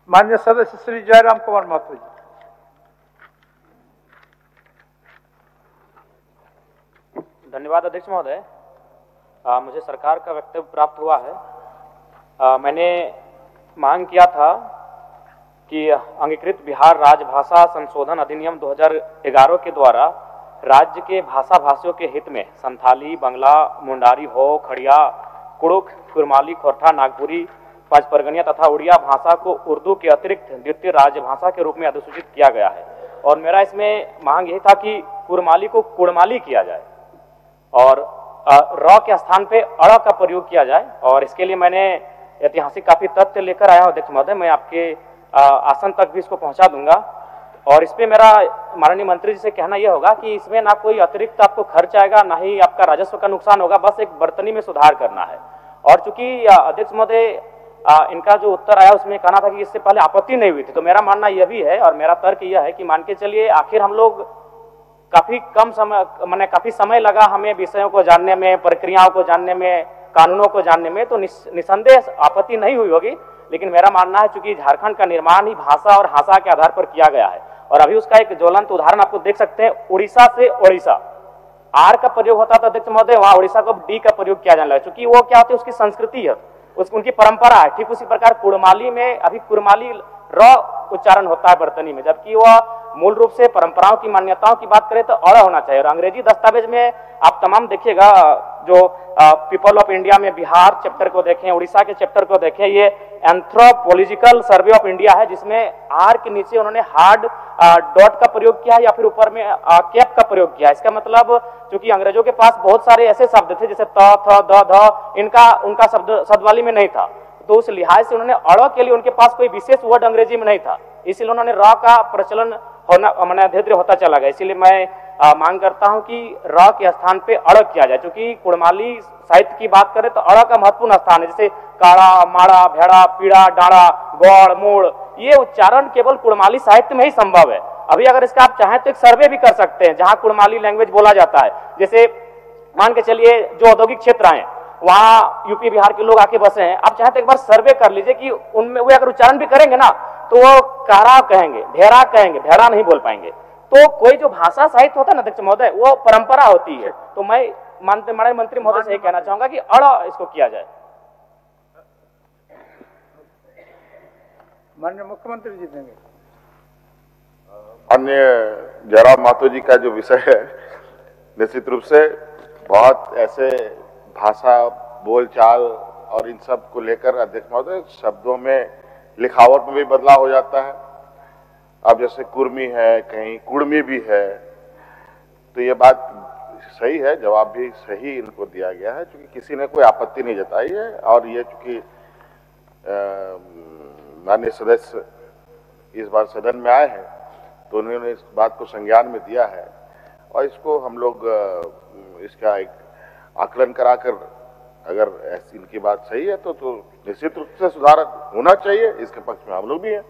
माननीय सदस्य श्री जयराम कुमार महतो जी। धन्यवाद अध्यक्ष महोदय। मुझे सरकार का वक्तव्य प्राप्त हुआ है। मैंने मांग किया था कि अंगीकृत बिहार राजभाषा संशोधन अधिनियम 2011 के द्वारा राज्य के भाषा भाषियों के हित में संथाली, बंगला, मुंडारी, हो, खड़िया, कुड़ुख, कुरमाली, खोरठा, नागपुरी, पंचपरगनिया तथा उड़िया भाषा को उर्दू के अतिरिक्त द्वितीय राजभाषा के रूप में अधिसूचित किया गया है। और मेरा इसमें मांग यही था कि कुरमाली को कुड़माली किया जाए और र के स्थान पे अड़ का प्रयोग किया जाए। और इसके लिए मैंने ऐतिहासिक काफी तथ्य लेकर आया हूं अध्यक्ष महोदय, मैं आपके आसन तक भी इसको पहुंचा दूंगा। और इस पे मेरा माननीय मंत्री जी से कहना यह होगा कि इसमें ना कोई अतिरिक्त आपको खर्च आएगा, ना ही आपका राजस्व का नुकसान होगा, बस एक बर्तनी में सुधार करना है। और चूंकि अध्यक्ष महोदय इनका जो उत्तर आया उसमें कहना था कि इससे पहले आपत्ति नहीं हुई थी, तो मेरा मानना यह भी है और मेरा तर्क यह है कि मान के चलिए आखिर हम लोग काफी कम समय काफी समय लगा हमें विषयों को जानने में, प्रक्रियाओं को जानने में, कानूनों को जानने में, तो निसंदेह आपत्ति नहीं हुई होगी। लेकिन मेरा मानना है चूंकि झारखंड का निर्माण ही भाषा और भाषा के आधार पर किया गया है और अभी उसका एक ज्वलंत उदाहरण आपको देख सकते हैं। उड़ीसा से ओडिशा आर का प्रयोग होता था अध्यक्ष महोदय, वहां उड़ीसा को डी का प्रयोग किया जाने लगा, क्योंकि वो क्या होती है उसकी संस्कृति है, उनकी परंपरा है। ठीक उसी प्रकार कुड़माली में अभी कुरमाली र उच्चारण होता है बर्तनी में, जबकि वह मूल रूप से परंपराओं की मान्यताओं की बात करें तो अड़ होना चाहिए। और अंग्रेजी दस्तावेज में आप तमाम देखिएगा, जो पीपल ऑफ इंडिया में बिहार चैप्टर को देखें, उड़ीसा के चैप्टर को देखें, ये एंथ्रोपोलॉजिकल सर्वे ऑफ इंडिया है जिसमें आर के नीचे उन्होंने हार्ड डॉट का प्रयोग किया है या फिर ऊपर में कैप का प्रयोग किया है। इसका मतलब चूंकि अंग्रेजों के पास बहुत सारे ऐसे शब्द थे जैसे त, थ, द, ध, इनका उनका शब्दवाली में नहीं था, तो उस लिहाज से उन्होंने अड़ के लिए उनके पास कोई विशेष वर्ड अंग्रेजी में नहीं था, इसलिए उन्होंने र का प्रचलन होना मैंने धीरे धीरे होता चला गया। इसीलिए मैं मांग करता हूं कि र के स्थान पे अड़ किया जाए। क्योंकि कुड़माली साहित्य की बात करें तो अड़ का महत्वपूर्ण स्थान है, जैसे काड़ा, माड़ा, भेड़ा, पीड़ा, डाड़ा, गौड़, मूड़, ये उच्चारण केवल कुड़माली साहित्य में ही संभव है। अभी अगर इसका आप चाहें तो एक सर्वे भी कर सकते हैं जहां कुड़माली लैंग्वेज बोला जाता है। जैसे मान के चलिए जो औद्योगिक क्षेत्र है वहां यूपी बिहार के लोग आके बसे हैं, आप चाहें तो एक बार सर्वे कर लीजिए कि उनमें वे अगर उच्चारण भी करेंगे ना तो वो कारा कहेंगे, ढेरा कहेंगे, भेड़ा नहीं बोल पाएंगे। तो कोई जो भाषा साहित्य होता है ना अध्यक्ष महोदय, वो परंपरा होती है। तो मैं माननीय मंत्री महोदय से यही कहना चाहूंगा कि अड़ इसको किया जाए। माननीय मुख्यमंत्री जी देंगे। माननीय जयराम महतो जी का जो विषय है, निश्चित रूप से बहुत ऐसे भाषा, बोलचाल और इन सब को लेकर अध्यक्ष महोदय शब्दों में, लिखावट में भी बदलाव हो जाता है। अब जैसे कुर्मी है, कहीं कुड़मी भी है, तो ये बात सही है, जवाब भी सही इनको दिया गया है, क्योंकि किसी ने कोई आपत्ति नहीं जताई है। और ये चूंकि माननीय सदस्य इस बार सदन में आए हैं तो उन्होंने इस बात को संज्ञान में दिया है और इसको हम लोग इसका एक आकलन कराकर अगर ऐसी इनकी बात सही है तो निश्चित रूप से सुधार होना चाहिए, इसके पक्ष में हम लोग भी हैं।